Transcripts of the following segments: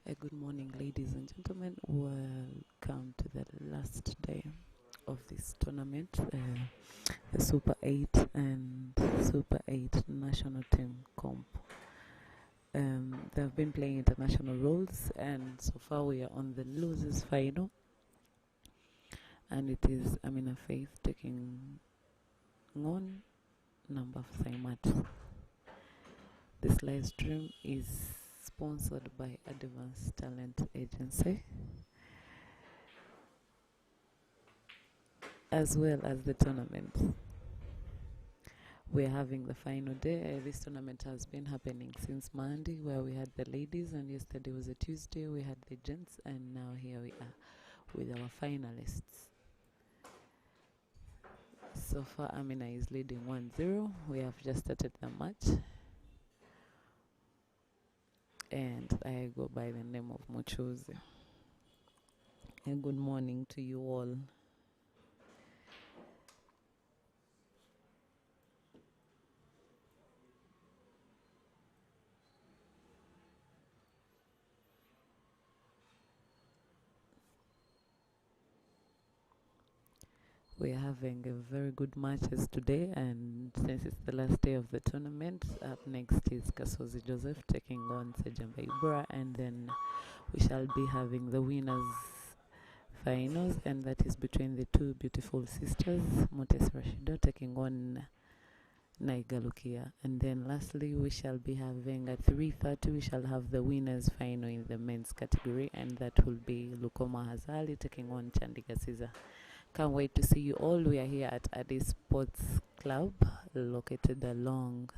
Good morning, ladies and gentlemen. Welcome to the last day of this tournament, the Super 8 and Super 8 national team comp. They've been playing international roles, and so far we are on the losers final. And it is Amina Faith taking on number of Saimat. This live stream is sponsored by Advanced Talent Agency, as well as the tournament. We're having the final day. This tournament has been happening since Monday, where we had the ladies, and yesterday was a Tuesday, we had the gents, and now here we are with our finalists. So far, Amina is leading 1-0. We have just started the match. And I go by the name of Mochozi. And good morning to you all. We're having a very good matches today, and since it's the last day of the tournament, up next is Kasozi Joseph taking on Ssejjemba Ibra, and then we shall be having the winners finals, and that is between the two beautiful sisters, Motes Rashida taking on Naigalukia. And then lastly, we shall be having at 3:30, we shall have the winners final in the men's category, and that will be Lukoma Hazali taking on Chandiga Caesar. Can't wait to see you all. We are here at Adi Sports Club, located along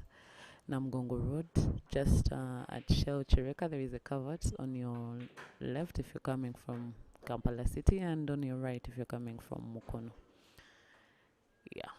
Namgongo Road, just at Shell Chireka. There is a covert on your left if you're coming from Kampala City, and on your right if you're coming from Mukono. Yeah.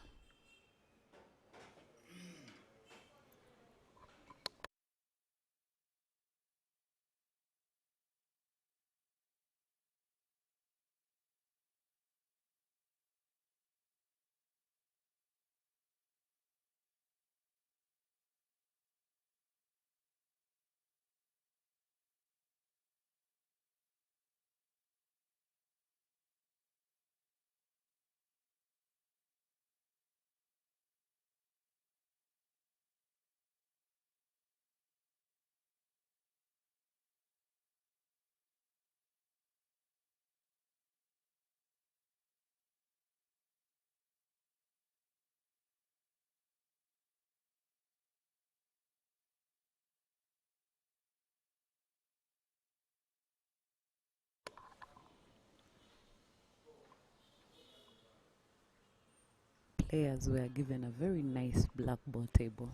Players were given a very nice blackboard table.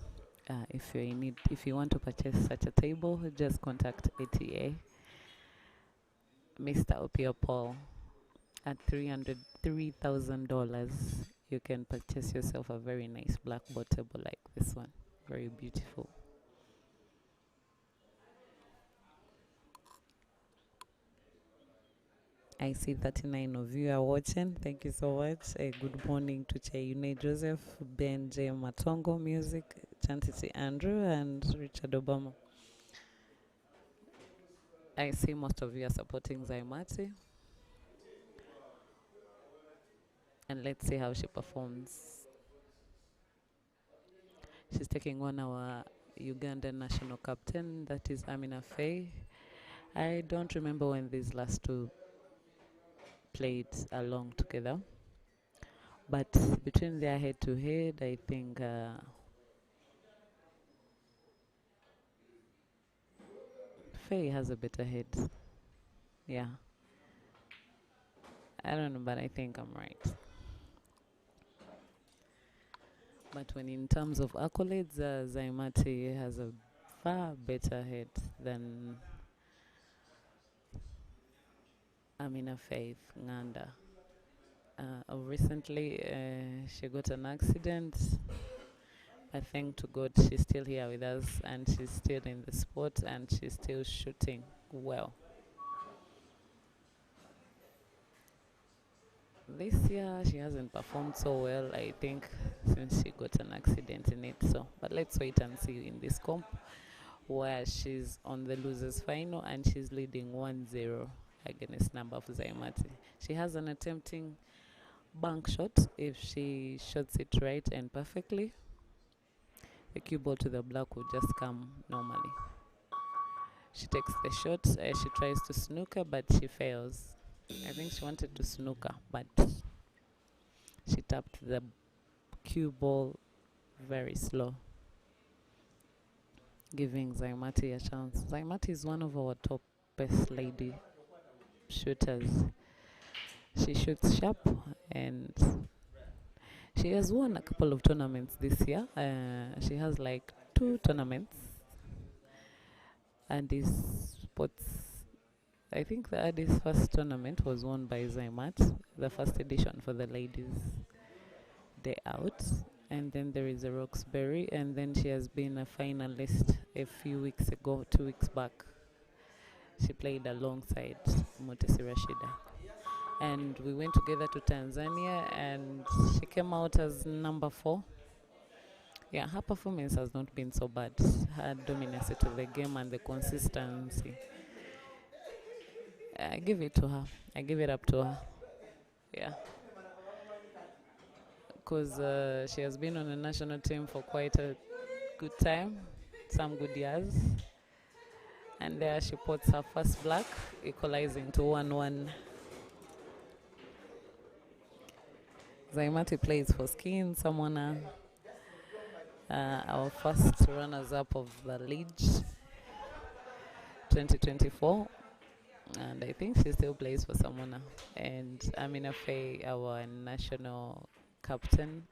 If you're in need, if you want to purchase such a table, just contact ATA, Mr. Opio Paul, at $3,000. You can purchase yourself a very nice blackboard table like this one. Very beautiful. I see 39 of you are watching. Thank you so much. Good morning to Chayune Joseph, Ben J. Matongo Music, Chantity Andrew, and Richard Obama. I see most of you are supporting Zaimati. And let's see how she performs. She's taking on our Ugandan national captain, that is Amina Faye. I don't remember when these last two played along together, but between their head to head, I think Faye has a better head. Yeah, I don't know, but I think I'm right. But when in terms of accolades, Zaimati has a far better head than Amina Faith Nganda. Recently, she got an accident. I thank to God she's still here with us, and she's still in the sport, and she's still shooting well. This year she hasn't performed so well, I think, since she got an accident in it. So, but let's wait and see in this comp where she's on the losers final and she's leading 1-0 against number of Zaimati. She has an attempting bank shot. If she shots it right and perfectly, the cue ball to the black will just come normally. She takes the shot. She tries to snooker, but she fails. I think she wanted to snooker, but she tapped the cue ball very slow, giving Zaimati a chance. Zaimati is one of our top best lady shooters. She shoots sharp and she has won a couple of tournaments this year. She has like 2 tournaments. And this sports, I think the Addis first tournament was won by Zaimat, the first edition for the ladies day out. And then there is a Roxbury, and then she has been a finalist a few weeks ago, 2 weeks back. She played alongside Mutesi Rashida. And we went together to Tanzania, and she came out as number 4. Yeah, her performance has not been so bad. Her dominance to the game and the consistency. I give it to her. I give it up to her. Yeah. Because she has been on the national team for quite a good time, some good years. And there she puts her first black, equalizing to 1-1. Zaimati plays for Skin, Samona, our first runners-up of the league 2024. And I think she still plays for Samona. And Amina Faye, our national captain,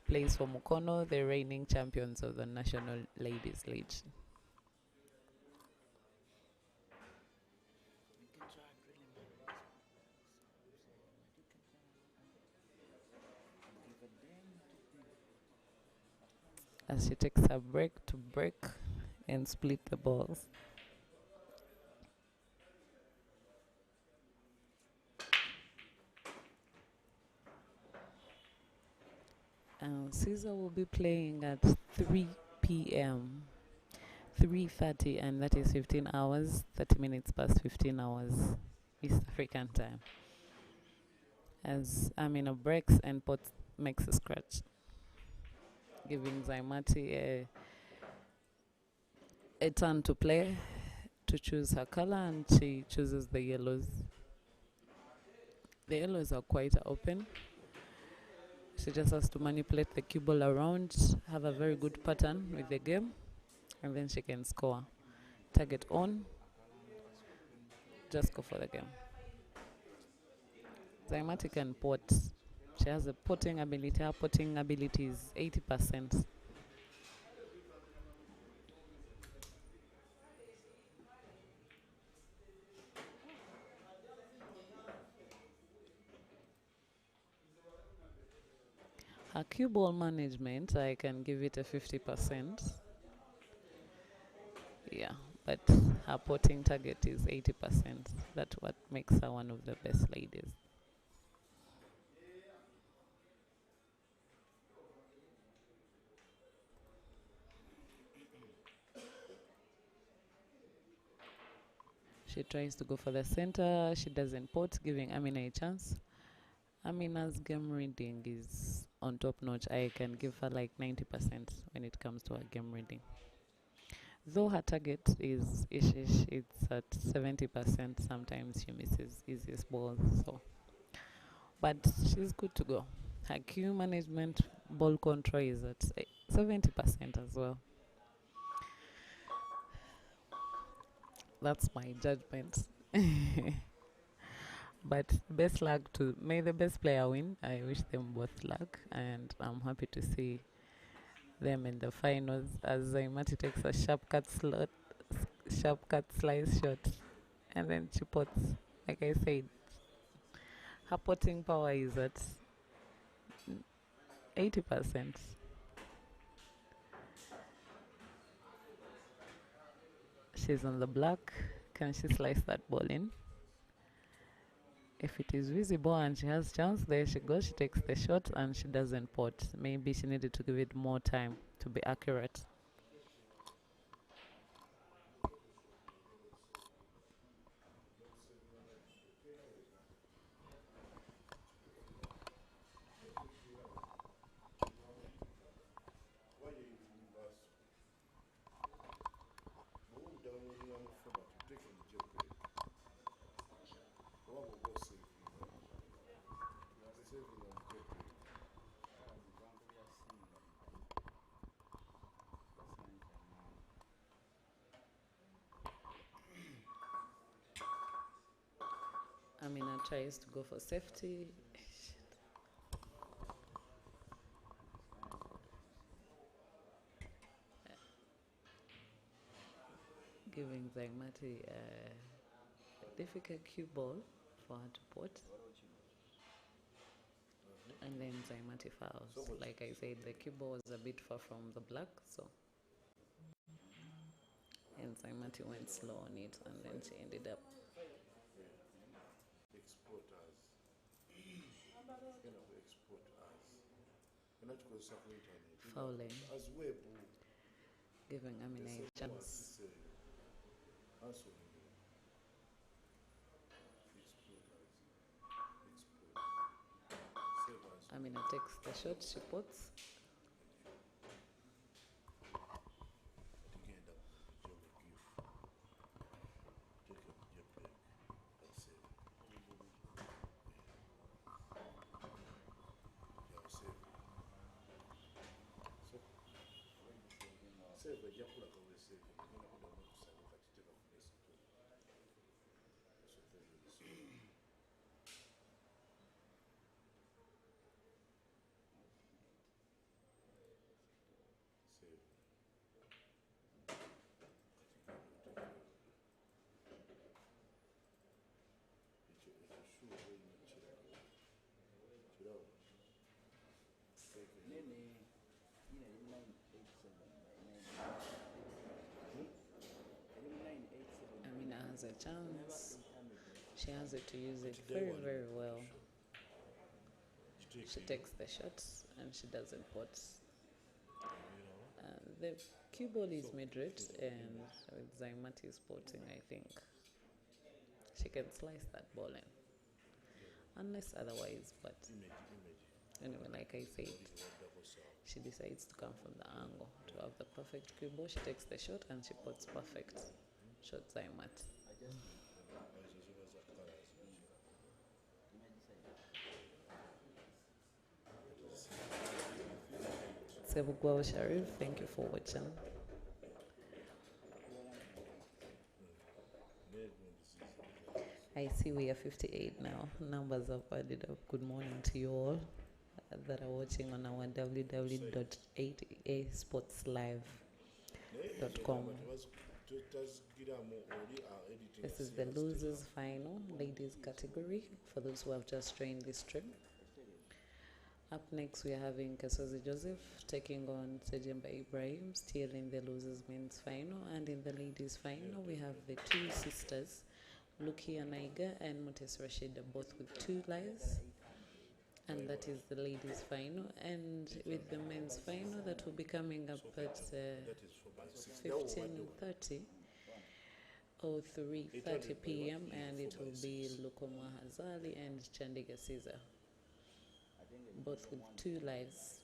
plays for Mukono, the reigning champions of the National Ladies League. As she takes a break to break and split the balls. Caesar will be playing at 3 p.m. 3:30, and that is 15 hours, 30 minutes past 15 hours East African time. As Amina breaks and Pot makes a scratch, giving Zaimati a turn to play, to choose her color, and she chooses the yellows. The yellows are quite open. She just has to manipulate the cue ball around, have a very good pattern with the game, and then she can score. Target on, just go for the game. Zaimati can pot. She has a potting ability. Her potting ability is 80%. Her cue ball management, I can give it a 50%. Yeah, but her potting target is 80%. That's what makes her one of the best ladies. She tries to go for the center. She doesn't pot, giving Amina a chance. Amina's game reading is on top notch. I can give her like 90% when it comes to her game reading. Though her target is ish, it's at 70%. Sometimes she misses easiest balls. But she's good to go. Her cue management, ball control is at 70% as well. That's my judgment. But best luck may the best player win. I wish them both luck, and I'm happy to see them in the finals as Zaimati takes a sharp cut slice shot, and then she pots. Like I said, her potting power is at 80%. She's on the black. Can she slice that ball in? If it is visible and she has chance, there she goes. She takes the shot and she doesn't pot. Maybe she needed to give it more time to be accurate. Amina tries to go for safety. Giving Zaimati a difficult cue ball for her to put. And then Zaimati fouls. Like I said, the cue ball was a bit far from the black, so. And Zaimati went slow on it, and then she ended up fouling, giving Amina a chance. Amina takes the shot, she puts. Amina has a chance. She has it to use it very, very well. She takes the shots and she doesn't put. The cue ball is mid-rate, and with Zaimati's potting, I think she can slice that ball in. Unless otherwise, but anyway, like I said, she decides to come from the angle to have the perfect cue ball. She takes the shot and she puts perfect shot Zaimat. Sebugwa Sharif, thank you for watching. I see we are 58 now. Numbers have added up. Good morning to you all that are watching on our www.8asportslive.com. This is the losers final, ladies category, for those who have just joined this stream. Up next, we are having Kasozi Joseph taking on Ssejjemba Ibrahim, still in the losers men's final. And in the ladies final, we have the two sisters, Lukia Naiga and Mutes Rashida, both with 2 lives. And that is the ladies final. And with the men's final, that will be coming up at 15:30 or 3:30 p.m. and it will be Lukomwa Hazali and Chandiga Caesar, both with 2 lives,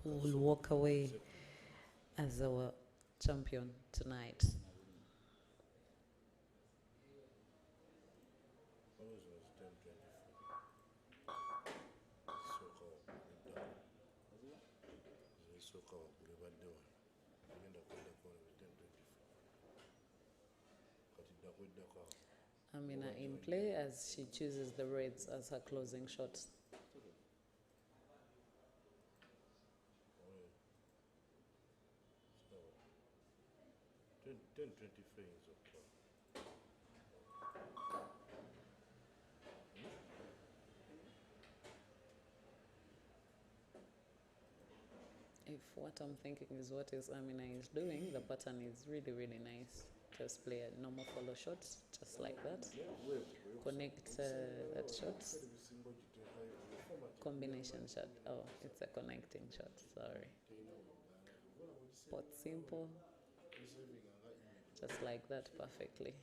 who will walk away as our champion tonight. Amina in play as she chooses the reds as her closing shot. If what I'm thinking is what is Amina is doing, the pattern is really, really nice. Just play a normal follow shot, just like that. Connect that shot. Combination shot. Oh, it's a connecting shot, sorry. Pot simple. Just like that, perfectly.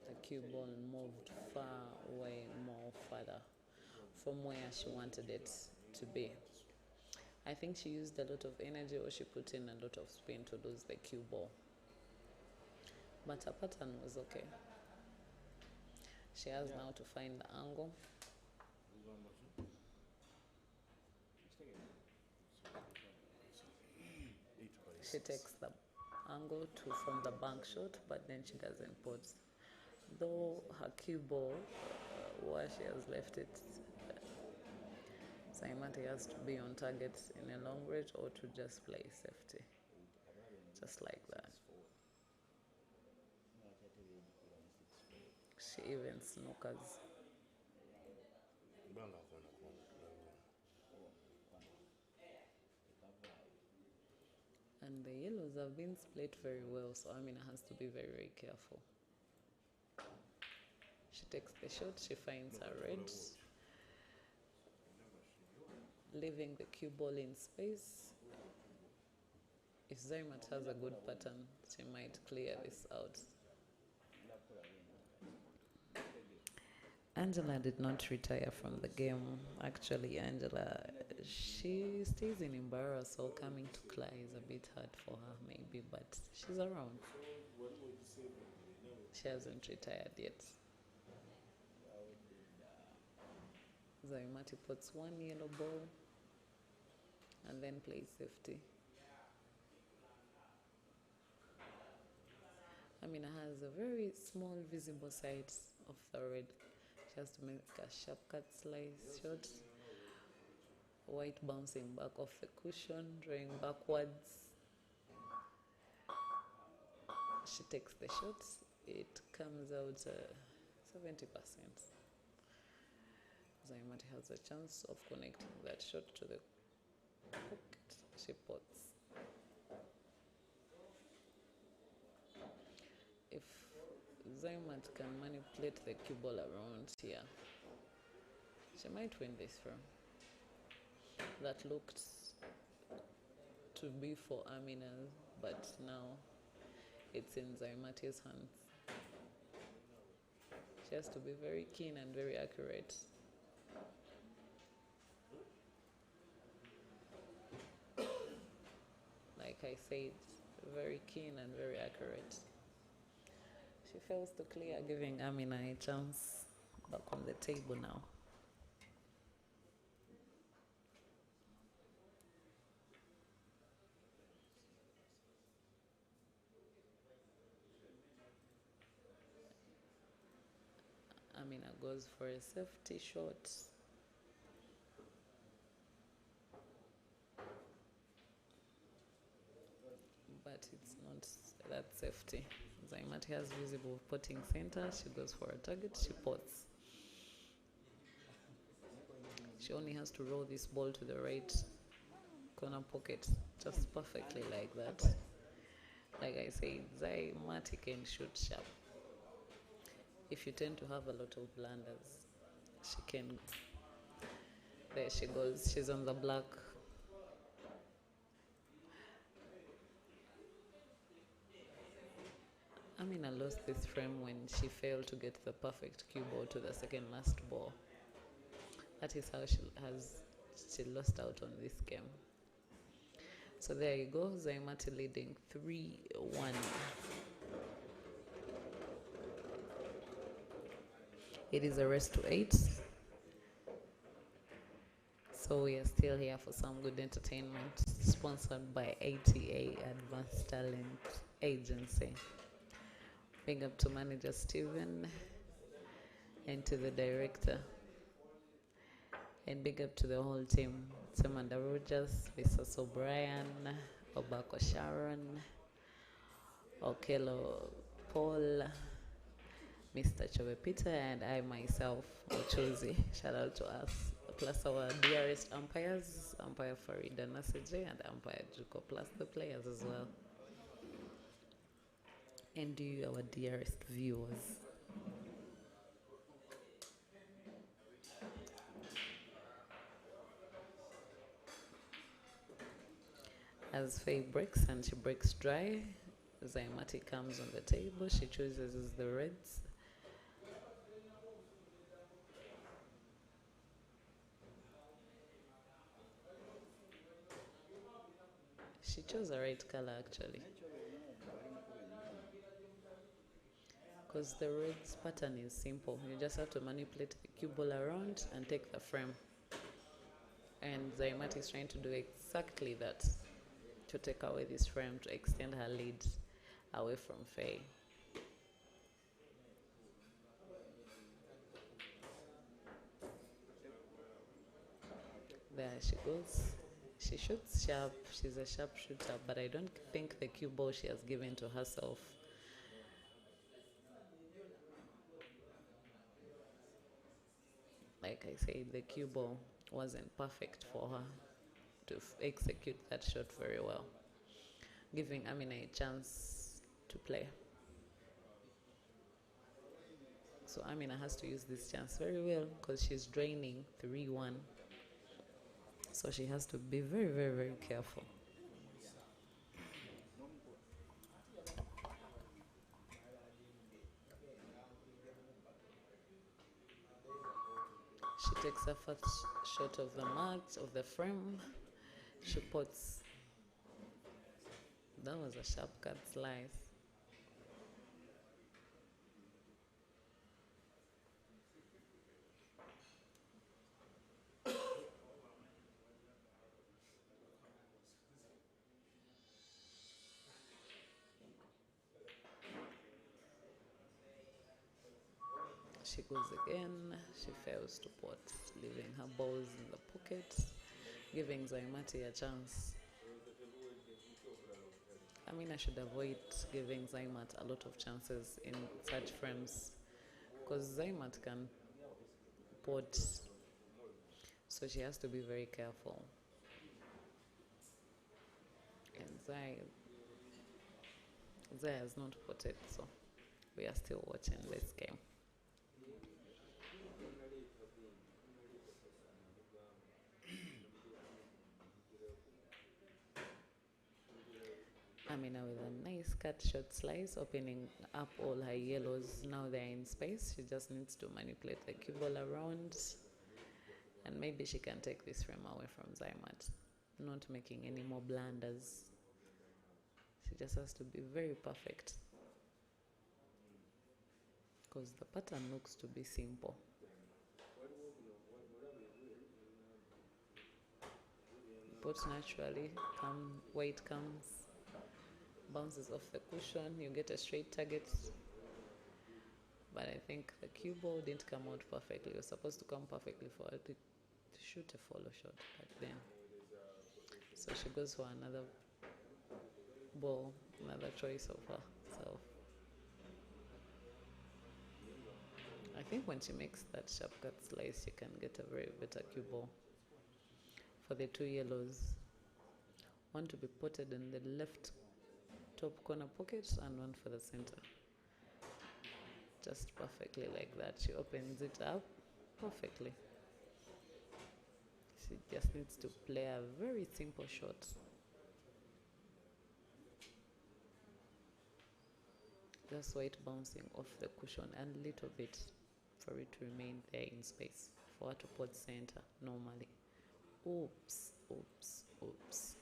The cue ball moved far away, more further from where she wanted it to be. I think she used a lot of energy, or she put in a lot of spin to lose the cue ball. but her pattern was okay. She has now to find the angle. She takes the angle from the bank shot, but then she doesn't put. Though her cue ball, where she has left it, Ssejjemba has to be on target in a long range or to just play safety. Just like that. She even snookers. And the yellows have been split very well, so Amina has to be very, very careful. She takes the shot, she finds her red, leaving the cue ball in space. If Ssejjemba has a good pattern, she might clear this out. Angela did not retire from the game. Actually, Angela, she stays in Ibra, so coming to Clay is a bit hard for her, maybe, but she's around. She hasn't retired yet. Ssejjemba puts one yellow ball and then plays safety. Amina has a very small visible side of the red. She has to make a sharp cut slice shot. White bouncing back off the cushion, drawing backwards. She takes the shots. It comes out 70%. Ssejjemba has a chance of connecting that shot to the pocket. She puts. If Ssejjemba can manipulate the cue ball around here, she might win this round. That looked to be for Amina, but now it's in Ssejjemba's hands. She has to be very keen and very accurate. Like I said, very keen and very accurate. She fails to clear, giving Amina a chance back on the table now. Amina goes for a safety shot. But it's not that safety. Ssejjemba has visible potting center. She goes for a target. She pots. She only has to roll this ball to the right corner pocket, just perfectly like that. Like I said, Ssejjemba can shoot sharp. If you tend to have a lot of blunders, she can. There she goes. She's on the black. Amina lost this frame when she failed to get the perfect cue ball to the second last ball. That is how she lost out on this game. So there you go, Ssejjemba leading 3-1. It is a race to 8. So we are still here for some good entertainment, sponsored by ATA Advanced Talent Agency. Big up to manager Steven and to the director. And big up to the whole team. Samantha Rogers, Mrs. O'Brien, Obako Sharon, Okelo Paul, Mr. Chove Peter, and I myself, Kasozi. Shout out to us. Plus our dearest umpires, umpire Farida Naseje and umpire Juko, plus the players as well. And you, our dearest viewers. As Faye breaks and she breaks dry, Ssejjemba comes on the table. She chooses the reds. She chose a red color actually. because the red's pattern is simple. You just have to manipulate the cue ball around and take the frame. And Ssejjemba is trying to do exactly that, to take away this frame, to extend her lead away from Faye. There she goes. She shoots sharp. She's a sharp shooter, but I don't think the cue ball she has given to herself, like I said, the cue ball wasn't perfect for her to execute that shot very well, giving Amina a chance to play. So Amina has to use this chance very well because she's draining 3-1. So she has to be very, very, very careful. She takes her first shot of the mat, of the frame. She puts. That was a sharp cut slice. She goes again. She fails to pot, leaving her balls in the pocket, giving Ssejjemba a chance. I mean, I should avoid giving Ssejjemba a lot of chances in such frames because Ssejjemba can pot, so she has to be very careful. And Zay has not potted, so we are still watching this game. Amina with a nice cut short slice, opening up all her yellows. Now they're in space. She just needs to manipulate the cue ball around, and maybe she can take this frame away from Ssejjemba, not making any more blunders. She just has to be very perfect because the pattern looks to be simple. Pot naturally, weight comes, bounces off the cushion, you get a straight target. But I think the cue ball didn't come out perfectly. It was supposed to come perfectly for her to shoot a follow shot back then. So she goes for another ball, another choice of herself. I think when she makes that sharp cut slice, she can get a very better cue ball. For the two yellows, one to be potted in the left top corner pocket and one for the center. Just perfectly like that. She opens it up perfectly. She just needs to play a very simple shot. Just white bouncing off the cushion and a little bit for it to remain there in space for her to pot center normally. Oops, oops, oops.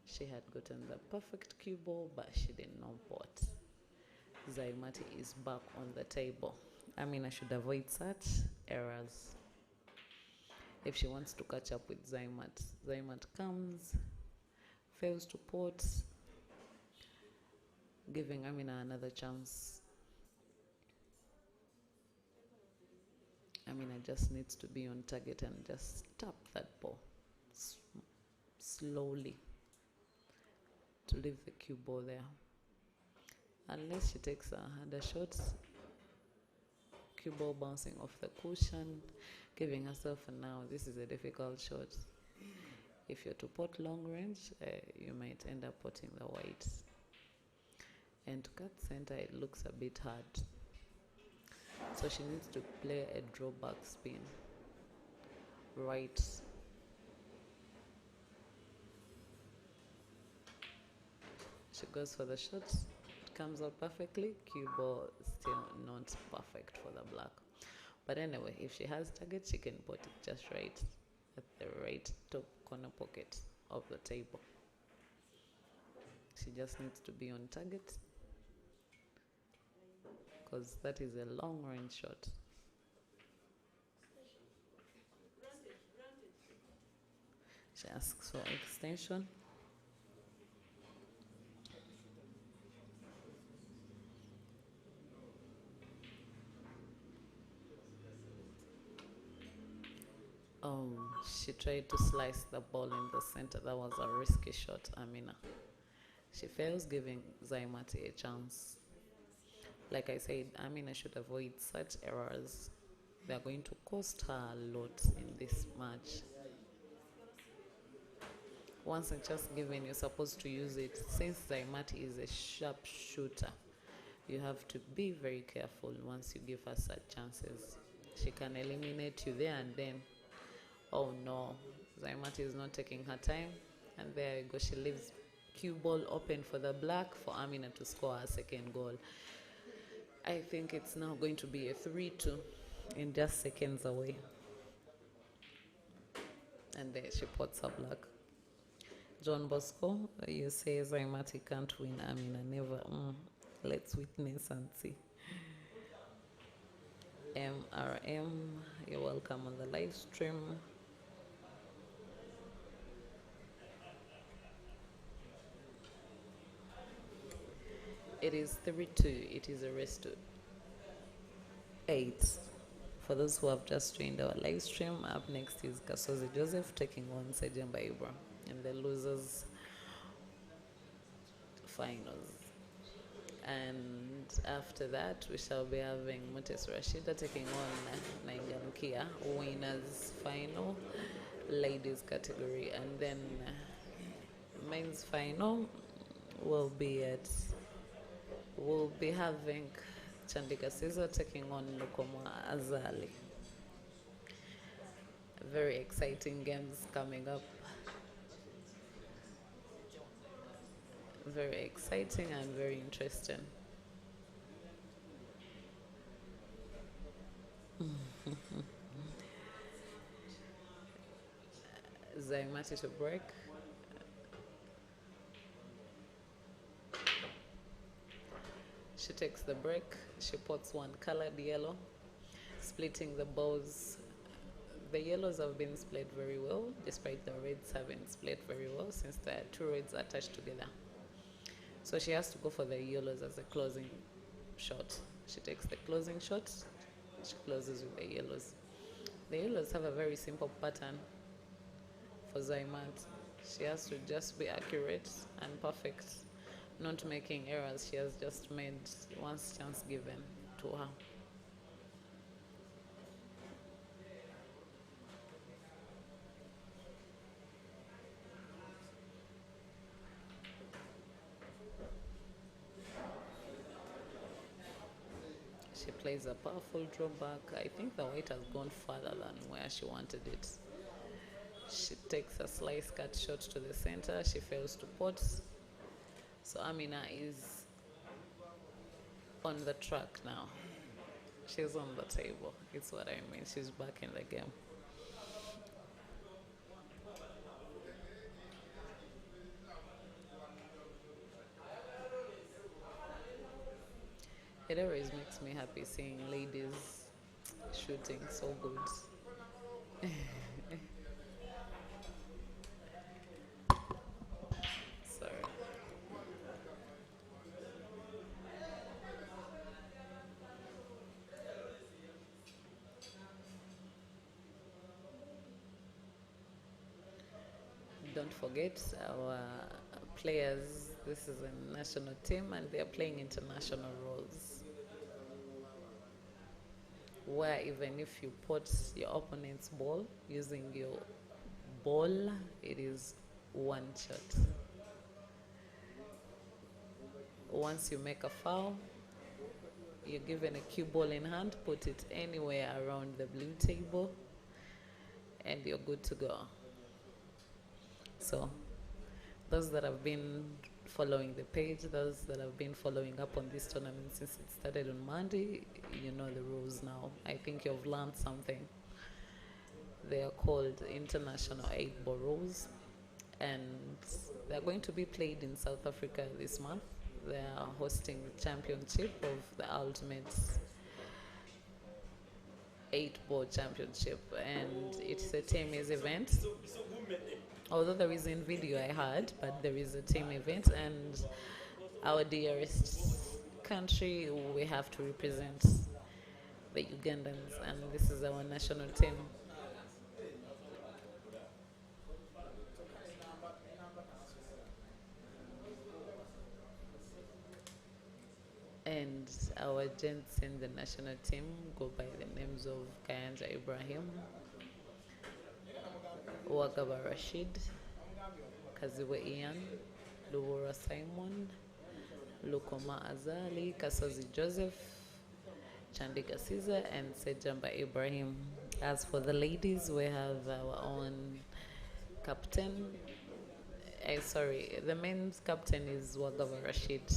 She had gotten the perfect cue ball, but she did not pot. Ssejjemba is back on the table. I mean, I should avoid such errors. If she wants to catch up with Ssejjemba, Ssejjemba comes, fails to pot, giving Amina another chance. Amina just needs to be on target and just tap that ball slowly to leave the cue ball there. Unless she takes a harder shot, cue ball bouncing off the cushion, giving herself a now. This is a difficult shot. If you're to pot long range, you might end up potting the whites. And to cut center, it looks a bit hard. So she needs to play a drawback spin. Right. She goes for the shot. It comes out perfectly. Cue ball still not perfect for the black. But anyway, if she has target, she can put it just right at the right top corner pocket of the table. She just needs to be on target because that is a long range shot. She asks for extension. Oh, she tried to slice the ball in the center. That was a risky shot, Amina. She fails, giving Zaimati a chance. Like I said, Amina should avoid such errors. They are going to cost her a lot in this match. Once a chance given, you're supposed to use it. Since Zaimati is a sharp shooter, you have to be very careful once you give her such chances. She can eliminate you there and then. Oh no, Zaimati is not taking her time. And there you go, she leaves cue ball open for the black for Amina to score her second goal. I think it's now going to be a 3-2 in just seconds away. And there she puts her black. John Bosco, you say Zaimati can't win, Amina never. Let's witness and see. MRM, you're welcome on the live stream. It is 3-2. It is a race to 8. For those who have just joined our live stream, up next is Kasozi Joseph taking on Ssejjemba Ibra in the losers finals. And after that, we shall be having Mutes Rashida taking on Nainganukia, winners final, ladies category. And then men's final will be we'll be having Chandika Caesar taking on Lukoma Azali. Very exciting games coming up. Very exciting and very interesting. Zaimati to break. She takes the break. She puts one colored yellow, splitting the balls. The yellows have been split very well, despite the reds having split very well, since the two reds are attached together. So she has to go for the yellows as a closing shot. She takes the closing shot. She closes with the yellows. The yellows have a very simple pattern for Zaimat. She has to just be accurate and perfect, not making errors. She has just made once chance given to her. She plays a powerful drawback. I think the white has gone further than where she wanted it. She takes a slice cut shot to the center. She fails to pot. So Amina is on the track now. She's on the table. It's what I mean. She's back in the game. It always makes me happy seeing ladies shooting so good. Sorry. Don't forget our players. This is a national team and they are playing international roles, where even if you put your opponent's ball using your ball, it is one shot. Once you make a foul, you're given a cue ball in hand, put it anywhere around the blue table, and you're good to go. So those that have been following the page, those that have been following up on this tournament since it started on Monday, you know the rules now. I think you've learned something. They are called International 8-ball rules, and they're going to be played in South Africa this month. They are hosting the championship of the Ultimate 8 Ball Championship, and it's a team event. Although there is in video I heard, but there is a team event, and our dearest country, we have to represent the Ugandans, and this is our national team. And our gents in the national team go by the names of Kayanja Ibrahim, Wagaba Rashid, Kaziwe Ian, Luwura Simon, Lukoma Azali, Kasozi Joseph, Chandiga Caesar, and Ssejjemba Ibrahim. As for the ladies, we have our own captain. The men's captain is Wagaba Rashid.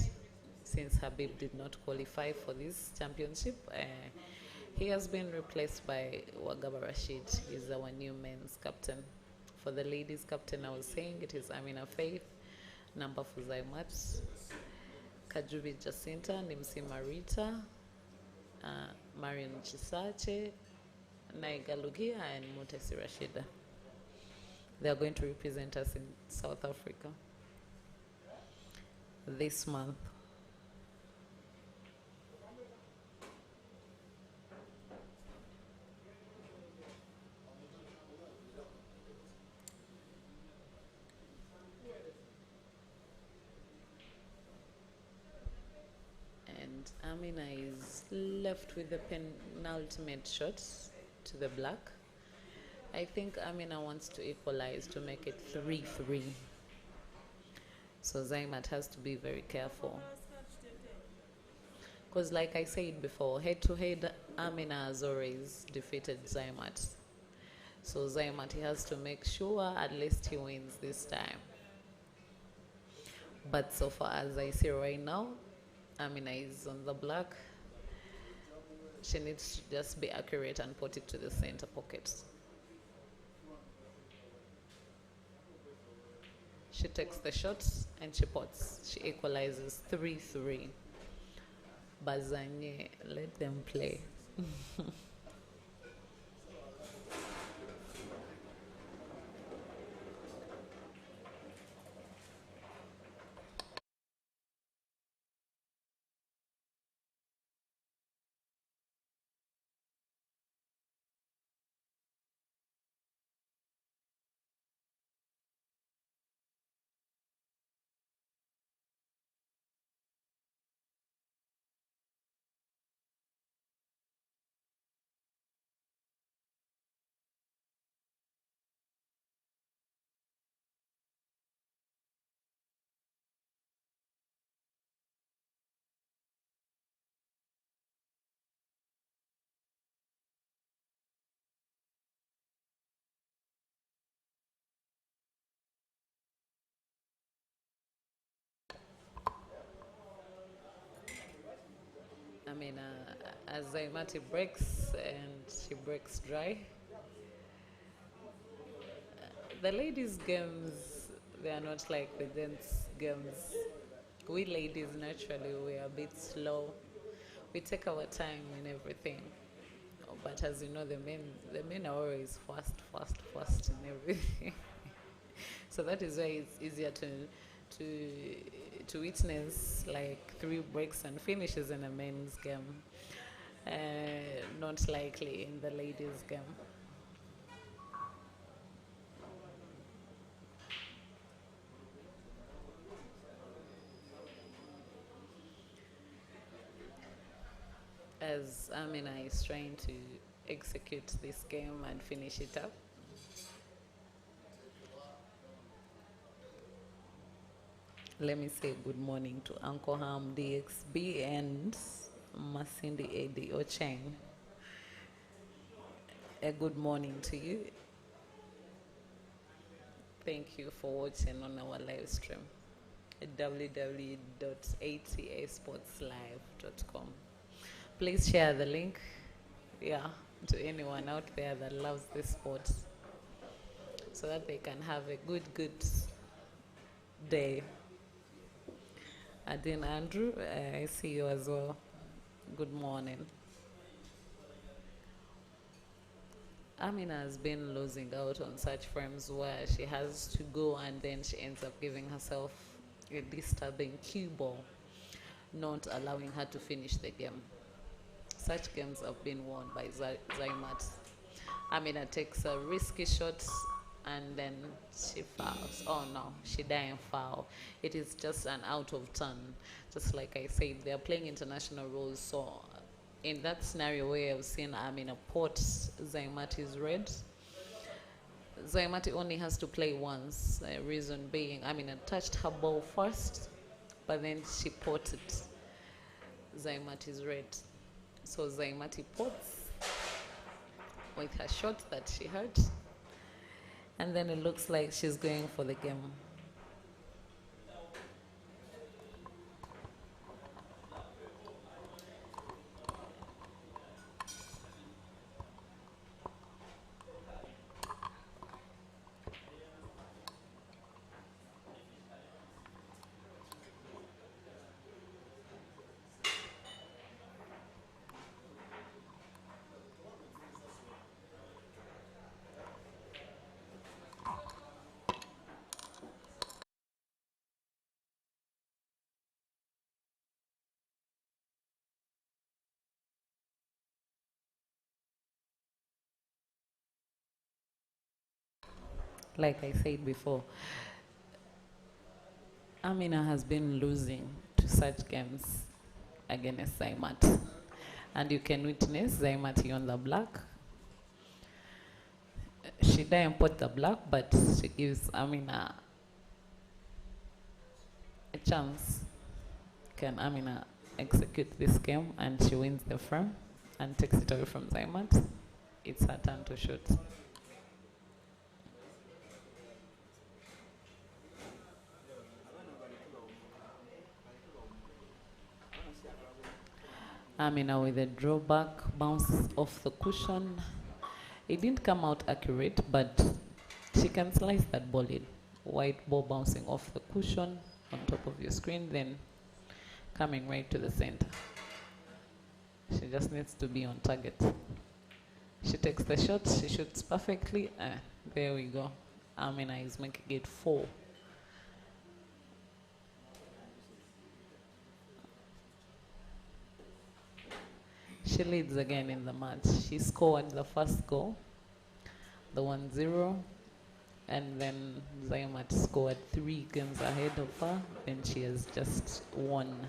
Since Habib did not qualify for this championship, he has been replaced by Wagaba Rashid. He's our new men's captain. For the ladies' captain, I was saying it is Amina Faith, Namba Fuzaimat, Kajubi Jacinta, Nimsi Marita, Marion Chisache, Naiga Lugia, and Mutesi Rashida. They are going to represent us in South Africa this month. And Amina is left with the penultimate shot to the black. I think Amina wants to equalize to make it 3-3. So Zaimat has to be very careful. Because like I said before, head-to-head, Amina has always defeated Zaimat. So Zaimat, he has to make sure at least he wins this time. But so far as I see right now, Amina is on the black. She needs to just be accurate and put it to the center pocket. She takes the shots and she puts. She equalizes 3-3. Bazanye, let them play. I mean, as Zaimati breaks and she breaks dry, the ladies' games, they are not like the gents' games. We ladies, naturally, we are a bit slow. We take our time in everything. But as you know, the men are always fast in everything. So that is why it's easier to witness like 3 breaks and finishes in a men's game. Not likely in the ladies' game. As Amina is trying to execute this game and finish it up. Let me say good morning to Uncle Ham DXB and Masindi Edi Ocheng. A good morning to you. Thank you for watching on our live stream at www.atasportslive.com. Please share the link, to anyone out there that loves this sport, so that they can have a good day. Adin Andrew, I see you as well. Good morning. Amina has been losing out on such frames where she has to go and then she ends up giving herself a disturbing cue ball, not allowing her to finish the game. Such games have been won by Zaimat. Amina takes a risky shot and then she fouls. Oh no, she didn't foul. It is just an out of turn. Just like I said, they are playing international rules. So in that scenario where I've seen Amina pot Zaimati's red, Zaimati only has to play once. Reason being, Amina touched her ball first, but then she potted Zaimati's red. So Zaimati pots with her shot that she hurt, and then it looks like she's going for the game. Like I said before, Amina has been losing to such games against Zaimat. And you can witness Zaimati on the black. She didn't put the black, but she gives Amina a chance. Can Amina execute this game and she wins the frame and takes it away from Zaimat? It's her turn to shoot. Amina with a drawback, bounces off the cushion. It didn't come out accurate, but she can slice that ball in. White ball bouncing off the cushion on top of your screen, then coming right to the center. She just needs to be on target. She takes the shot, she shoots perfectly. There we go. Amina is making it 4. She leads again in the match. She scored the first goal, the 1-0, and then Zaimat scored 3 games ahead of her. Then she has just won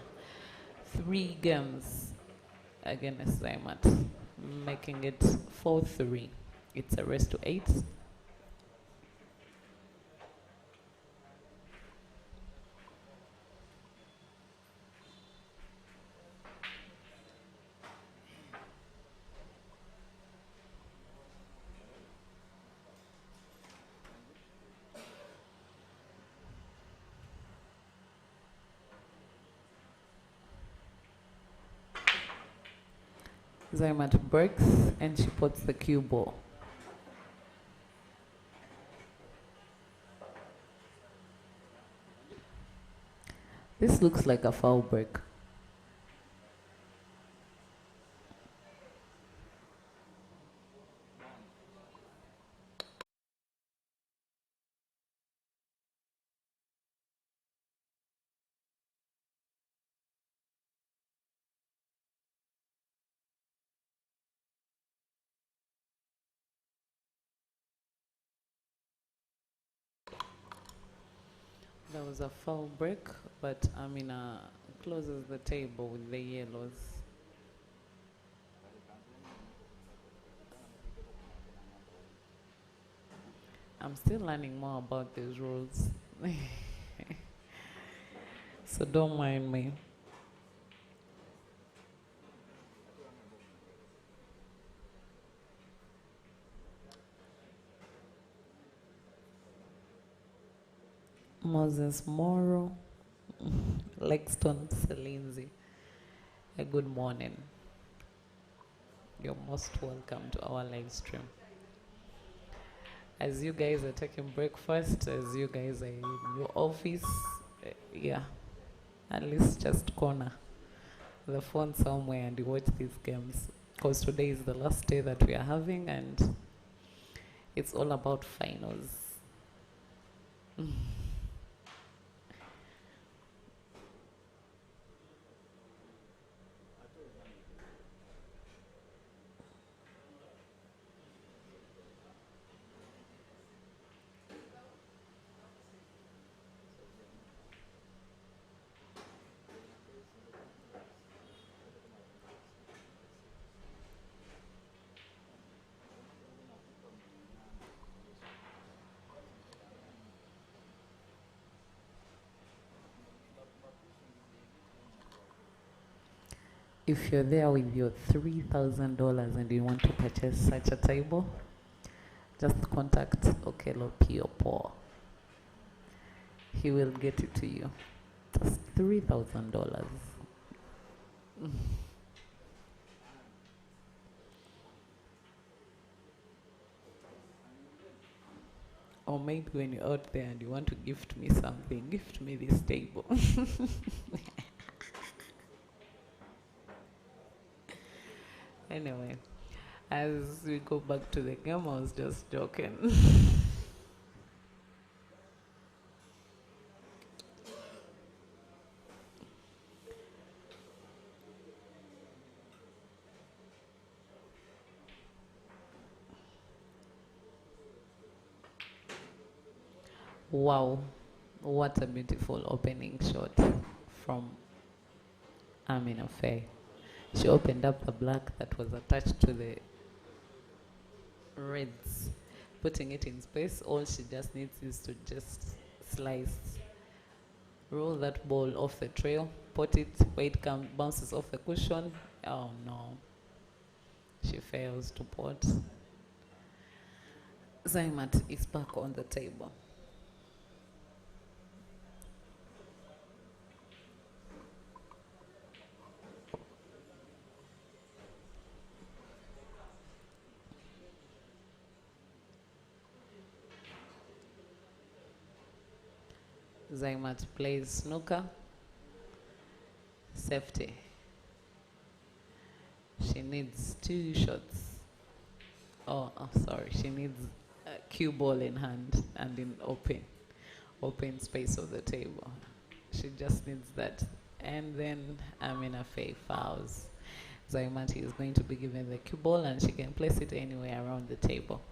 3 games against Zaimat, making it 4-3. It's a race to 8. Zaimat breaks and she puts the cue ball. This looks like a foul break. There was a foul break, but Amina closes the table with the yellows. I'm still learning more about these rules. So don't mind me. Moses Morrow, Lexton Selinzi. A good morning. You're most welcome to our live stream. As you guys are taking breakfast, as you guys are in your office, yeah, At least just corner the phone somewhere and you watch these games. Because today is the last day that we are having, and it's all about finals. If you're there with your $3,000 and you want to purchase such a table, just contact Okelo Piopo. He will get it to you. Just $3,000. Or maybe when you're out there and you want to gift me something, gift me this table. Anyway, as we go back to the game, I was just joking. Wow, what a beautiful opening shot from Amina Faye. She opened up the black that was attached to the reds, putting it in space. All she just needs is to just slice, roll that ball off the trail, pot it where it bounces off the cushion. Oh no, she fails to pot. Zaimat is back on the table. Zaimat plays snooker. Safety. She needs 2 shots. Oh, sorry. She needs a cue ball in hand and in open space of the table. She just needs that. And then Amina Faye fouls. Zaimati is going to be given the cue ball and she can place it anywhere around the table.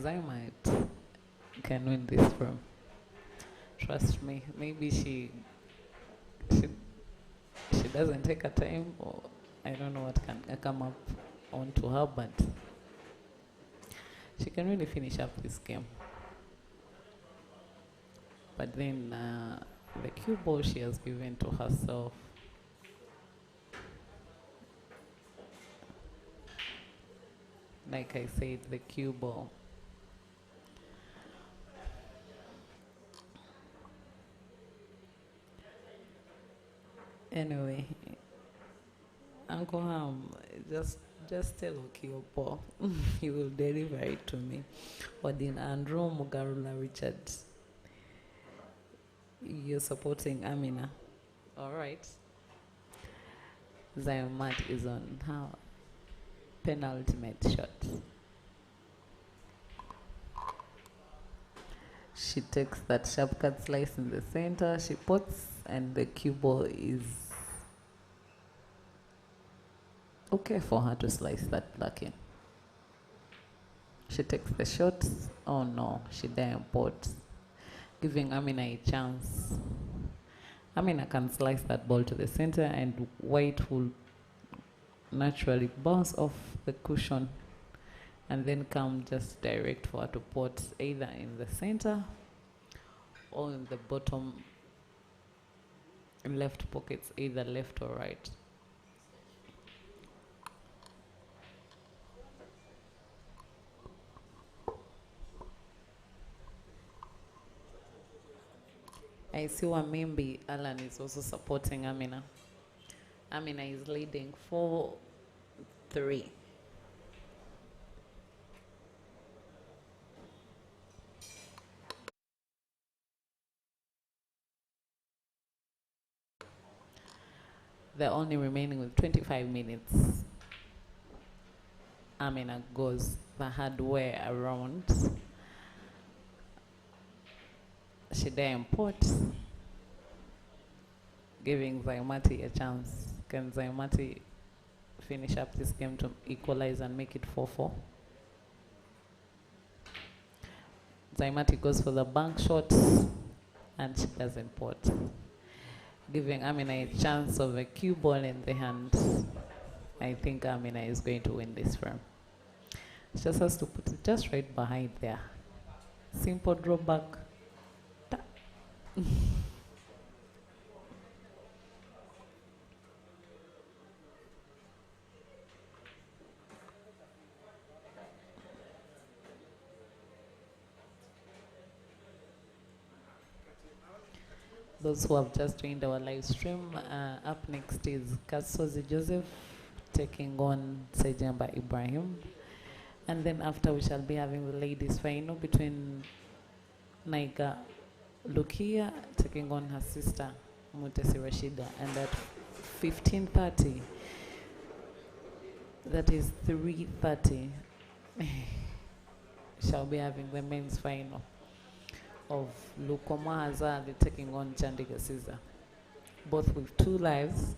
Zaimat can win this from. Trust me. Maybe she doesn't take her time, or I don't know what can come up onto her, but she can really finish up this game. But then the cue ball she has given to herself. Like I said, the cue ball. Anyway, Uncle Ham, just tell Okiopo, he will deliver it to me. Odin Andrew Mugarula Richards, you're supporting Amina. All right. Zayomat is on her penultimate shot. She takes that sharp cut slice in the center, she puts, and the cue ball is okay for her to slice that black in. She takes the shot. Oh no, she didn't pot, giving Amina a chance. Amina can slice that ball to the center and white will naturally bounce off the cushion and then come just direct for her to pot either in the center or in the bottom left pockets, either left or right. I see Wamimbi Alan is also supporting Amina. Amina is leading 4-3. They're only remaining with 25 minutes. Amina goes the hard way around. Shida imports, giving Zaimati a chance. Can Zaimati finish up this game to equalize and make it 4-4? Zaimati goes for the bank shot and she doesn't put, giving Amina a chance of a cue ball in the hand. I think Amina is going to win this frame. She just has to put it just right behind there. Simple drawback. Those who have just joined our live stream, up next is Kasozi Joseph taking on Ssejjemba Ibrahim. And then after we shall be having the ladies final between Naiga Lukia taking on her sister Mutesi Rashida. And at 15:30, that is 3:30, shall be having the men's final of Lukoma Hazard taking on Chandiga Caesar, both with 2 lives.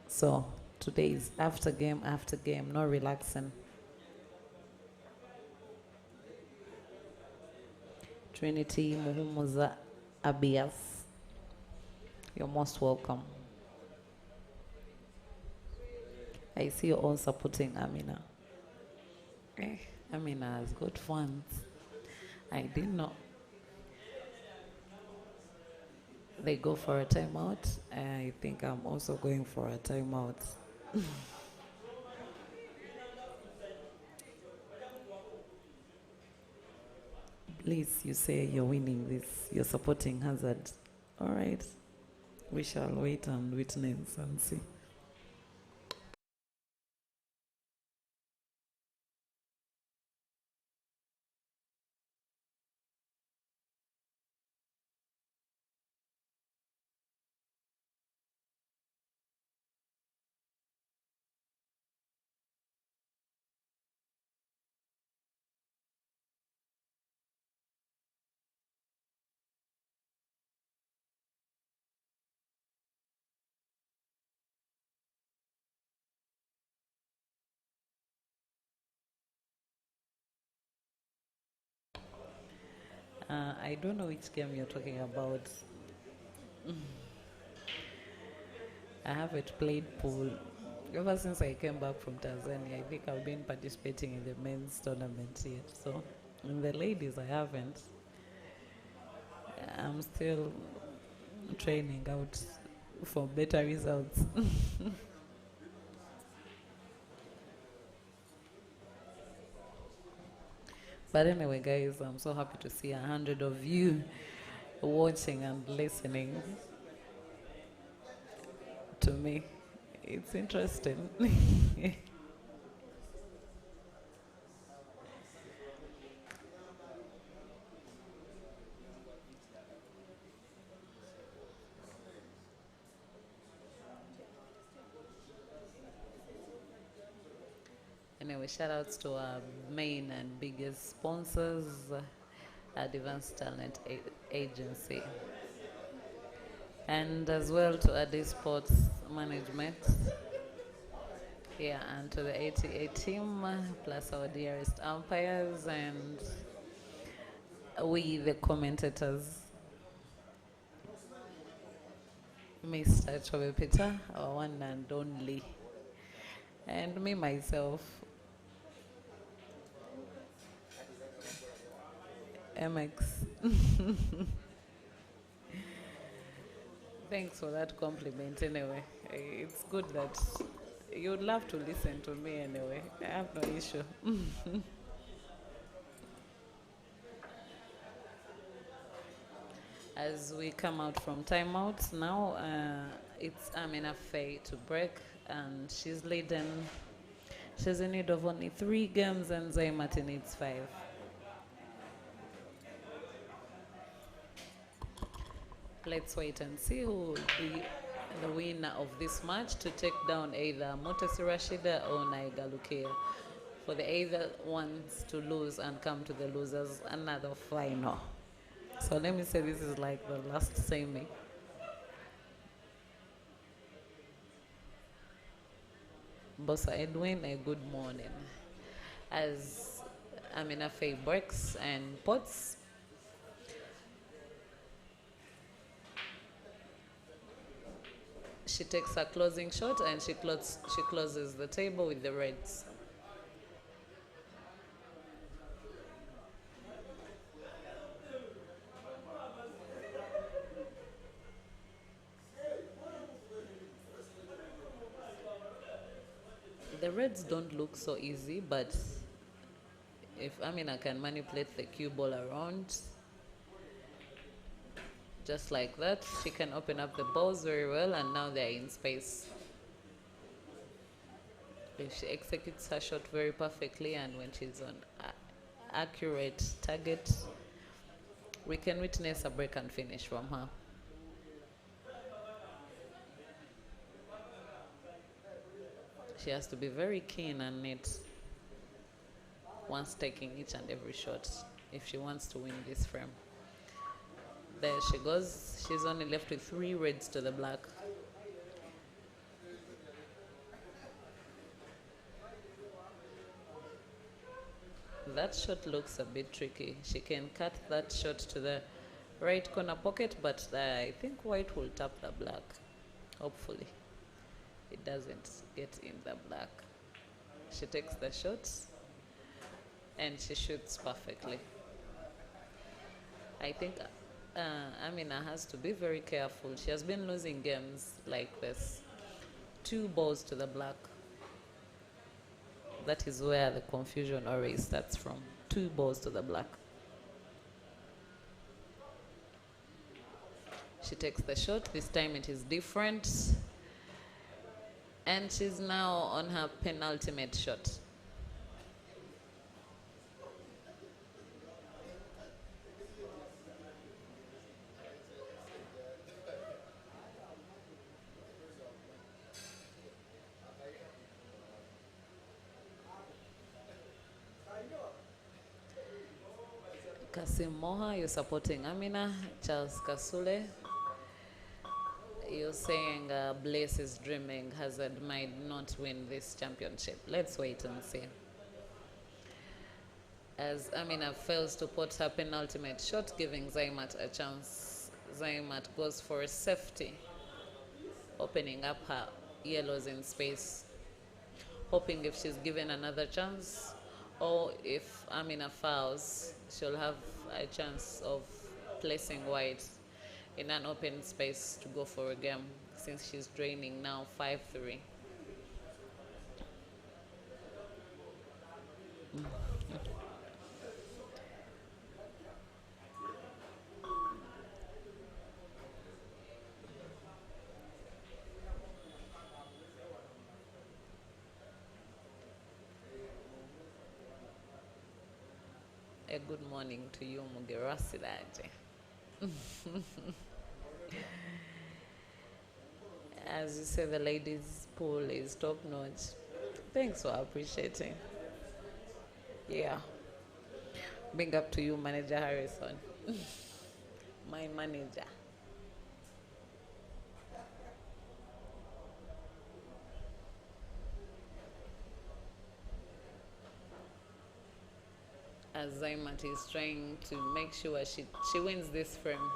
So today is after game, no relaxing. Trinity Muhumuza Abias, you're most welcome. I see you're all supporting Amina. Amina has got fans. I didn't know. They go for a timeout. I think I'm also going for a timeout. Please, you say you're winning this, you're supporting Hazard. All right. We shall wait and witness and see. I don't know which game you're talking about. I haven't played pool. Ever since I came back from Tanzania, I think I've been participating in the men's tournament yet. So, in the ladies, I haven't. I'm still training out for better results. But anyway, guys, I'm so happy to see 100 of you watching and listening to me. It's interesting. Anyway, shout outs to our main and biggest sponsors, Advanced Talent Agency, and as well to AD Sports Management. Yeah, and to the 88 team, plus our dearest umpires and we, the commentators. Mr. Chobe Peter, our one and only, and me myself, MX. Thanks for that compliment anyway. It's good that you'd love to listen to me anyway. I have no issue. As we come out from timeout now, it's Amina Faye to break, and she's leading. She's in need of only 3 games, and Zaimati needs 5. Let's wait and see who will be the winner of this match to take down either Mutesi Rashida or Naiga Lukia. For the either ones to lose and come to the losers another final. So let me say this is like the last semi. Bossa Edwin, a good morning. As Amina Faye breaks and pots, she takes her closing shot and she closes the table with the reds. The reds don't look so easy, but if Amina can manipulate the cue ball around, just like that, she can open up the balls very well, and now they're in space. If she executes her shot very perfectly and when she's on accurate target, we can witness a break and finish from her. She has to be very keen and neat once taking each and every shot if she wants to win this frame. There she goes. She's only left with 3 reds to the black. That shot looks a bit tricky. She can cut that shot to the right corner pocket, but I think white will tap the black. Hopefully. It doesn't get in the black. She takes the shots and she shoots perfectly. I think Amina has to be very careful. She has been losing games like this. 2 balls to the black. That is where the confusion always starts from. 2 balls to the black. She takes the shot. This time it is different. And she's now on her penultimate shot. Kasim Moha, you're supporting Amina. Charles Kasule, you're saying Blaze is dreaming. Hazard might not win this championship. Let's wait and see. As Amina fails to put her penultimate shot, giving Zaimat a chance. Zaimat goes for a safety, opening up her yellows in space, hoping if she's given another chance, or if Amina fouls, she'll have a chance of placing white in an open space to go for a game, since she's draining now 5-3. A good morning to you, Mugerasidaje. As you say, the ladies' pool is top notch. Thanks for appreciating. Yeah. Big up to you, Manager Harrison. My manager. As Zaimat is trying to make sure she wins this frame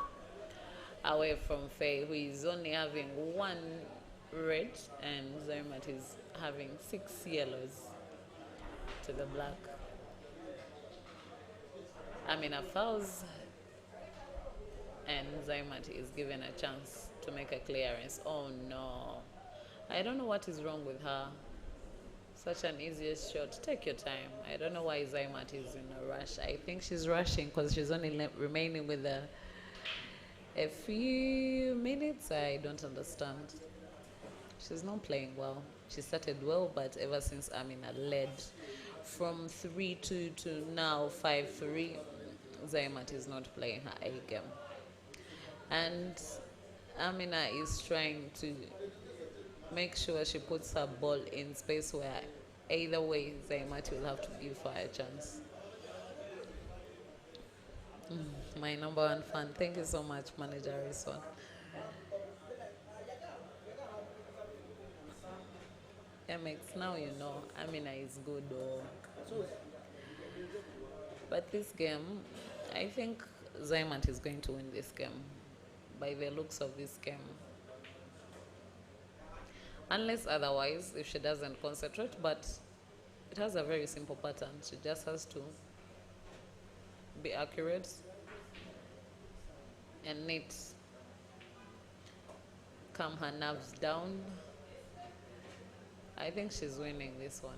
away from Faye, who is only having 1 red, and Zaimat is having 6 yellows to the black. Amina fouls, and Zaimat is given a chance to make a clearance. Oh no. I don't know what is wrong with her. Such an easiest shot. Take your time. I don't know why Zaimat is in a rush. I think she's rushing because she's only remaining with the A few minutes, I don't understand. She's not playing well. She started well, but ever since Amina led from 3-2 to now 5-3, Zaimat is not playing her A game. And Amina is trying to make sure she puts her ball in space where either way Zaimat will have to give her a chance. My number one fan. Thank you so much, Manager Rison. MX, now you know Amina is good. But this game, I think Zaimat is going to win this game by the looks of this game. Unless otherwise, if she doesn't concentrate, but it has a very simple pattern. She just has to be accurate and neat, calm her nerves down. I think she's winning this one.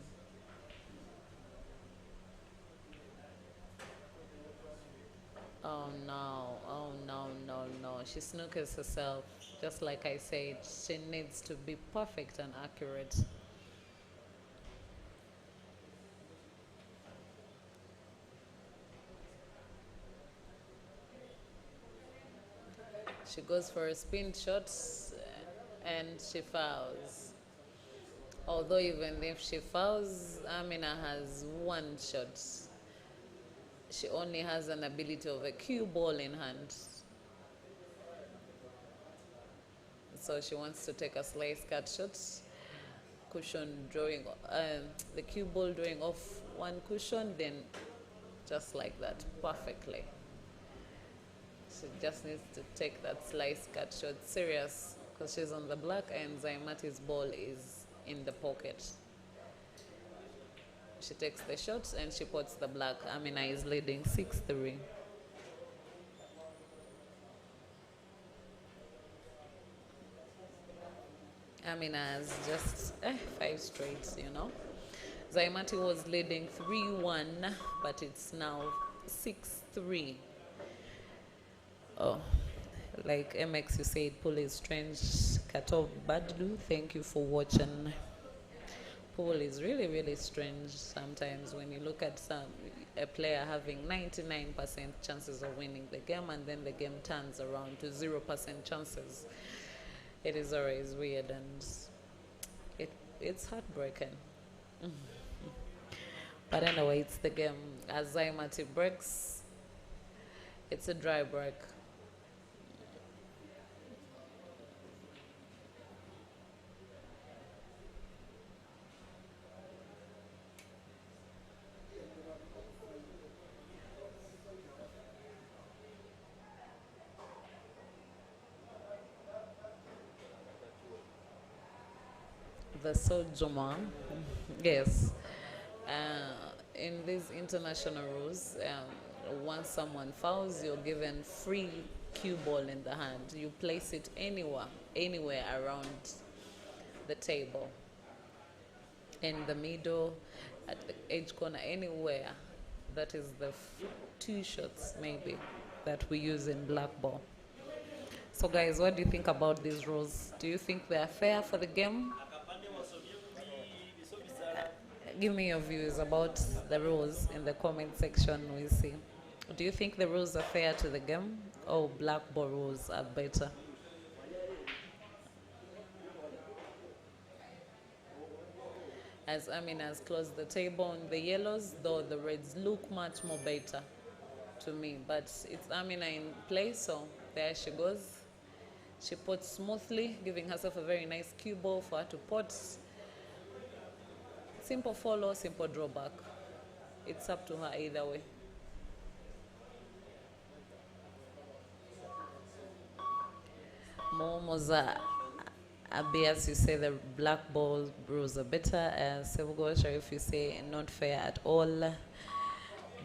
Oh no, oh no, no, no. She snookers herself. Just like I said, she needs to be perfect and accurate. She goes for a spin shot and she fouls. Although even if she fouls, Amina has one shot. She only has an ability of a cue ball in hand. So she wants to take a slice cut shot. Cushion drawing, the cue ball drawing off one cushion, then just like that, perfectly. She just needs to take that slice cut shot serious because she's on the black and Zaimati's ball is in the pocket. She takes the shot and she puts the black. Amina is leading 6-3. Amina has just 5 straight, you know. Zaimati was leading 3-1, but it's now 6-3. Oh, like MX, you said, Pool is strange. Katov Badlu, thank you for watching. Pool is really, really strange sometimes when you look at a player having 99% chances of winning the game and then the game turns around to 0% chances. It is always weird and it's heartbreaking. But anyway, it's the game. As Zaimati breaks, it's a dry break. The Ssejjemba, yes. In these international rules, once someone fouls, you're given free cue ball in the hand. You place it anywhere around the table, in the middle, at the edge corner, anywhere. That is the 2 shots maybe that we use in black ball. So guys, what do you think about these rules? Do you think they are fair for the game? Give me your views about the rules in the comment section. We see. Do you think the rules are fair to the game, or black ball rules are better? As Amin has closed the table on the yellows, though the reds look much more better to me. But it's Amina in play, so there she goes. She puts smoothly, giving herself a very nice cue ball for her to pot. Simple follow, simple drawback. It's up to her either way. Momoza Abias, you say the black ball rules are better. Sevgo Sharif, you say not fair at all.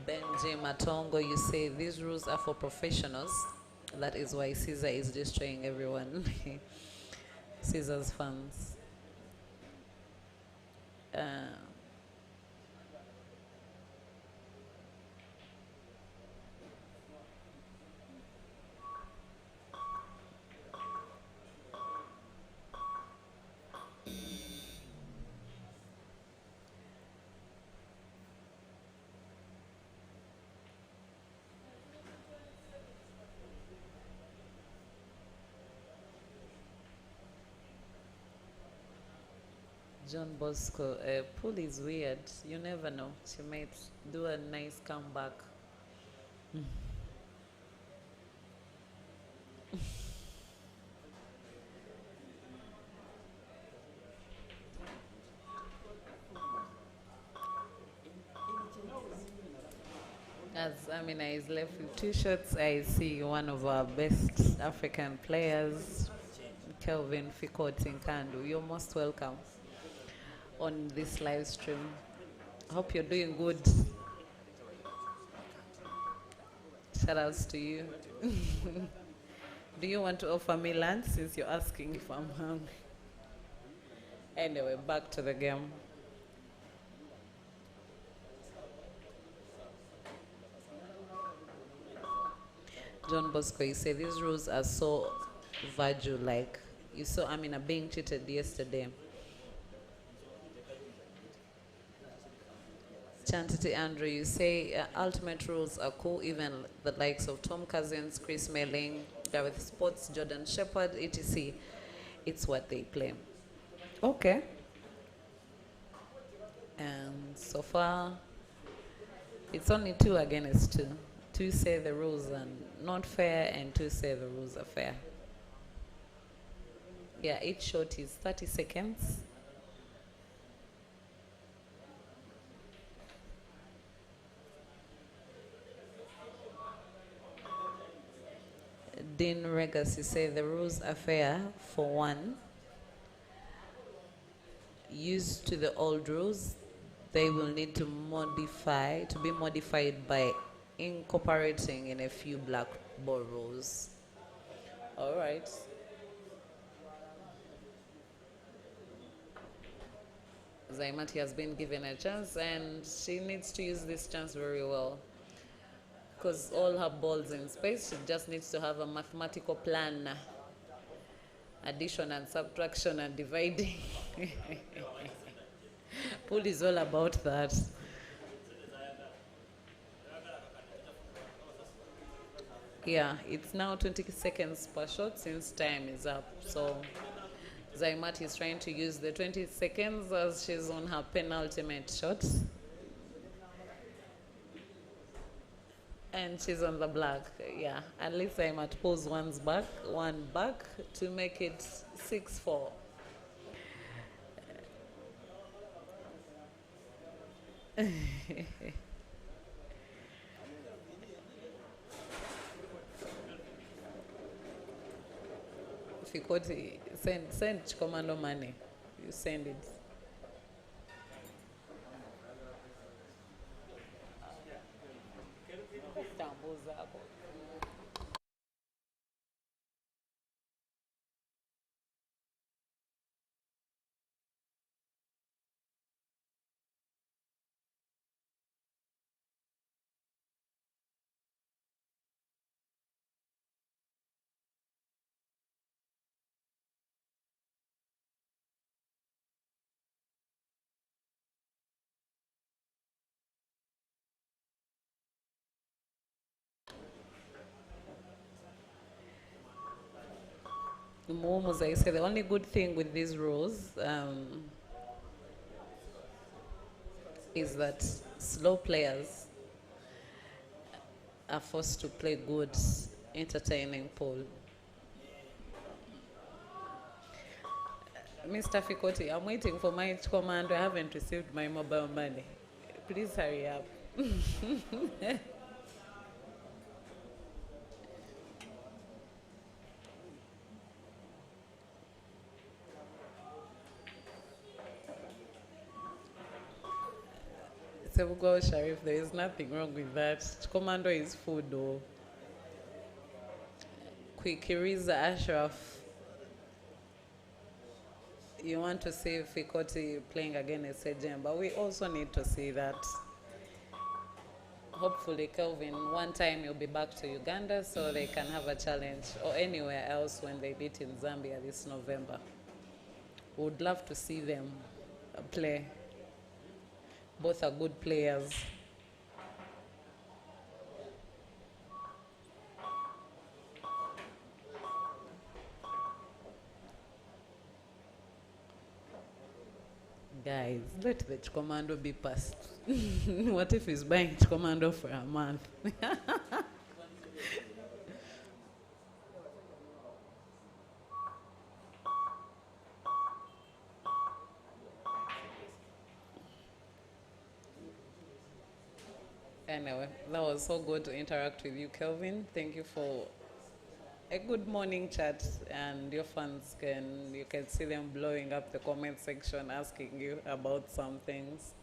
Benji Matongo, you say these rules are for professionals. That is why Caesar is destroying everyone. Caesar's fans. John Bosco, pool is weird. You never know. She might do a nice comeback. As Amina is left with 2 shots, I see one of our best African players, Kelvin Fikoti Nkandu. You're most welcome on this live stream. Hope you're doing good. Shout outs to you. Do you want to offer me lunch since you're asking if I'm hungry? Anyway, back to the game. John Bosco, you say these rules are so Virgil like. You saw Amina being cheated yesterday. Chantity Andrew, you say ultimate rules are cool, even the likes of Tom Cousins, Chris Melling, Gareth Sports, Jordan Shepard, etc. It's what they play. Okay. And so far, it's only 2 against 2. 2 say the rules are not fair, and 2 say the rules are fair. Yeah, each shot is 30 seconds. Dean Regas, you say the rules are fair for one. Used to the old rules, they will need to be modified by incorporating in a few black ball rules. All right. Zaimati has been given a chance, and she needs to use this chance very well. Because all her balls in space, she just needs to have a mathematical plan. Addition and subtraction and dividing. Pool is all about that. Yeah, it's now 20 seconds per shot since time is up. So Zaimat is trying to use the 20 seconds as she's on her penultimate shot. And she's on the black. Yeah, at least Zaimat pulls one back to make it 6-4. Fikoti, send commando money. You send it. As I say, the only good thing with these rules is that slow players are forced to play good, entertaining pool. Mr. Fikoti, I'm waiting for my command. I haven't received my mobile money. Please hurry up. Sebugo Sharif, there is nothing wrong with that. Commando is food, though. Kwikiriza Ashraf, you want to see Fikoti playing against Ssejjemba. We also need to see that. Hopefully, Kelvin, one time you'll be back to Uganda so they can have a challenge, or anywhere else when they beat in Zambia this November. Would love to see them play. Both are good players. Guys, let the commando be passed. What if he's buying commando for a month? Anyway, that was so good to interact with you, Kelvin. Thank you for a good morning chat, and your fans you can see them blowing up the comment section asking you about some things.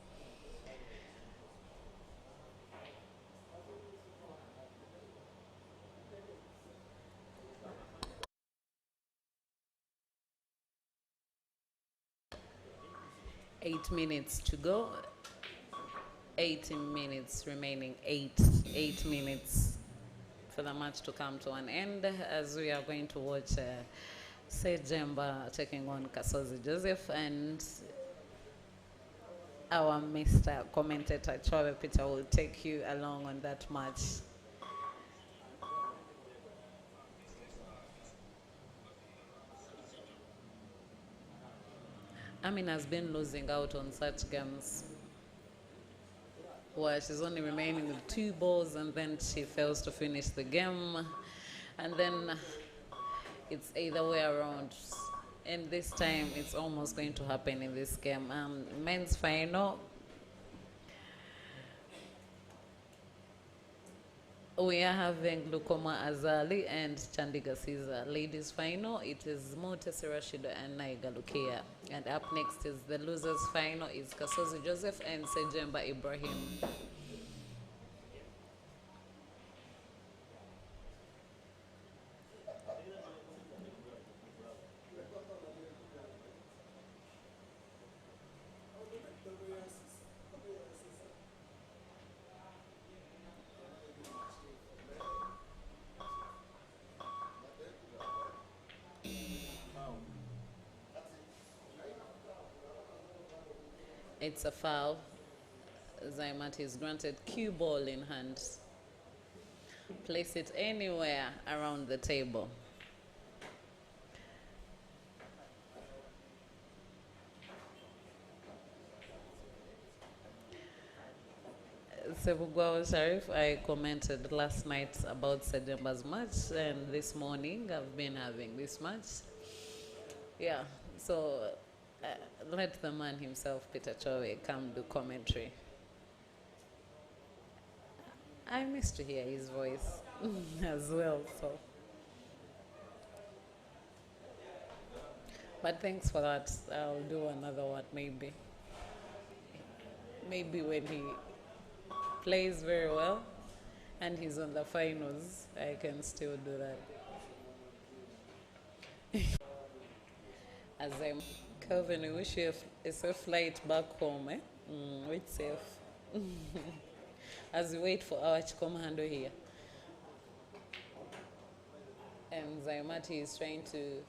Eight minutes to go. 18 minutes remaining. Eight minutes for the match to come to an end, as we are going to watch Ssejjemba taking on Kasozi Joseph, and our Mr. Commentator Chove Peter will take you along on that match. Amin has been losing out on such games where she's only remaining with 2 balls and then she fails to finish the game, and then it's either way around. And this time it's almost going to happen in this game. Men's final, we are having Lukoma Azali and Chandiga Caesar. Ladies final, it is Motesi Rashida and Naiga Lukia. And up next is the losers final, is Kasozi Joseph and Ssejjemba Ibrahim. It's a foul. Zaimat is granted cue ball in hand. Place it anywhere around the table. Sebugwa Sharif, I commented last night about Ssejjemba's match, and this morning I've been having this match. Yeah, so let the man himself, Peter Chove, come do commentary. I miss to hear his voice as well, so. But thanks for that. I'll do another one maybe. Maybe when he plays very well and he's on the finals, I can still do that. As I'm Kelvin, we wish you a safe flight back home. Wait safe. As we wait for our commando here. And Zaimati is trying to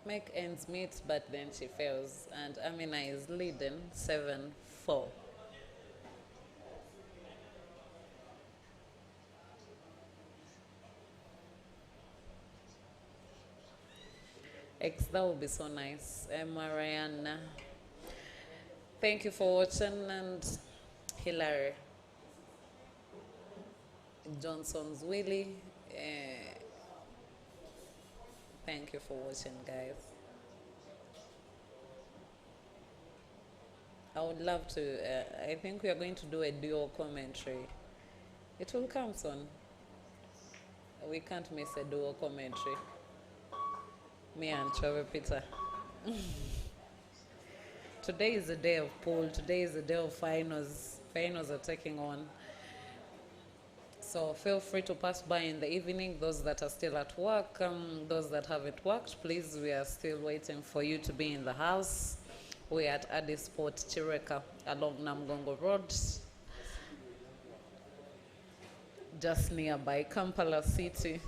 make ends meet, but then she fails. And Amina is leading 7-4. That would be so nice. Mariana, thank you for watching, and Hilary Johnson's Willie. Thank you for watching, guys. I would love to. I think we are going to do a dual commentary. It will come soon. We can't miss a dual commentary. Me and Trevor Peter. Today is the day of pool. Today is the day of finals. Finals are taking on. So feel free to pass by in the evening. Those that are still at work, those that haven't worked, please, we are still waiting for you to be in the house. We are at Adi Sport Chireka along Namgongo Road, just nearby Kampala City.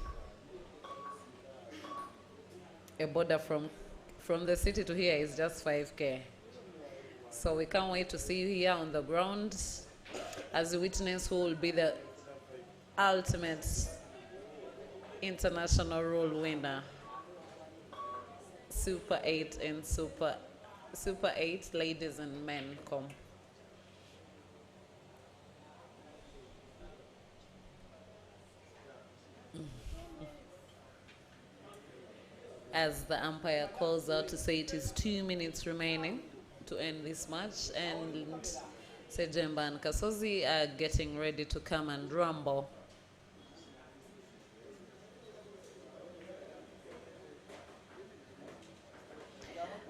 A border from the city to here is just 5K. So we can't wait to see you here on the ground as you witness who will be the ultimate international role winner, Super 8 and Super 8 ladies and men come. As the umpire calls out to say it is 2 minutes remaining to end this match, and Ssejjemba and Kasozi are getting ready to come and rumble.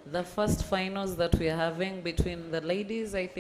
The first finals that we are having between the ladies, I think.